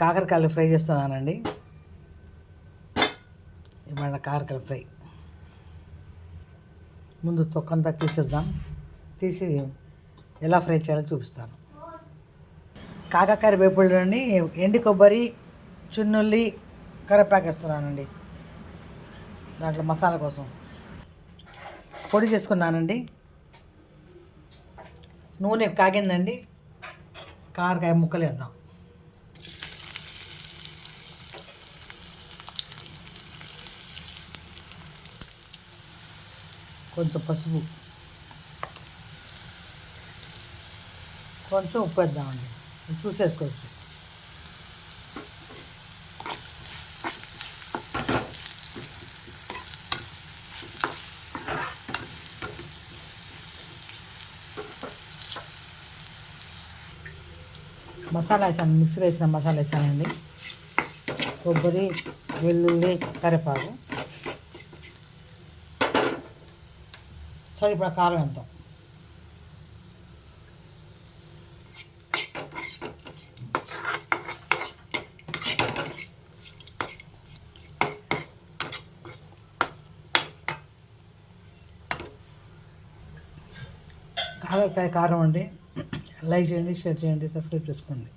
కాకరకాయలు ఫ్రై చేస్తున్నానండి. ఇవాళ కాకరకాయలు ఫ్రై. ముందు తొక్కంతా తీసేద్దాం. తీసి ఎలా ఫ్రై చేయాలో చూపిస్తాను. కాకరకాయ వేపుళ్ళు అండి. ఎండి కొబ్బరి, చున్నుల్లి, కరివేపాకు వేస్తున్నానండి. దాంట్లో మసాలా కోసం పొడి చేసుకున్నానండి. నూనె కాగిందండి. కాకరకాయ ముక్కలు వేద్దాం. కొంచెం పసుపు, కొంచెం ఉప్పు వేద్దామండి. చూసేసుకోవచ్చు. మసాలా వేసాను, మిక్సీ వేసిన మసాలా వేసానండి. కొబ్బరి, వెల్లుల్లి, కరివేపాకు, సరిపడా కారం ఎంత. కాకరకాయ కారం అండి. లైక్ చేయండి, షేర్ చేయండి, సబ్స్క్రైబ్ చేసుకోండి.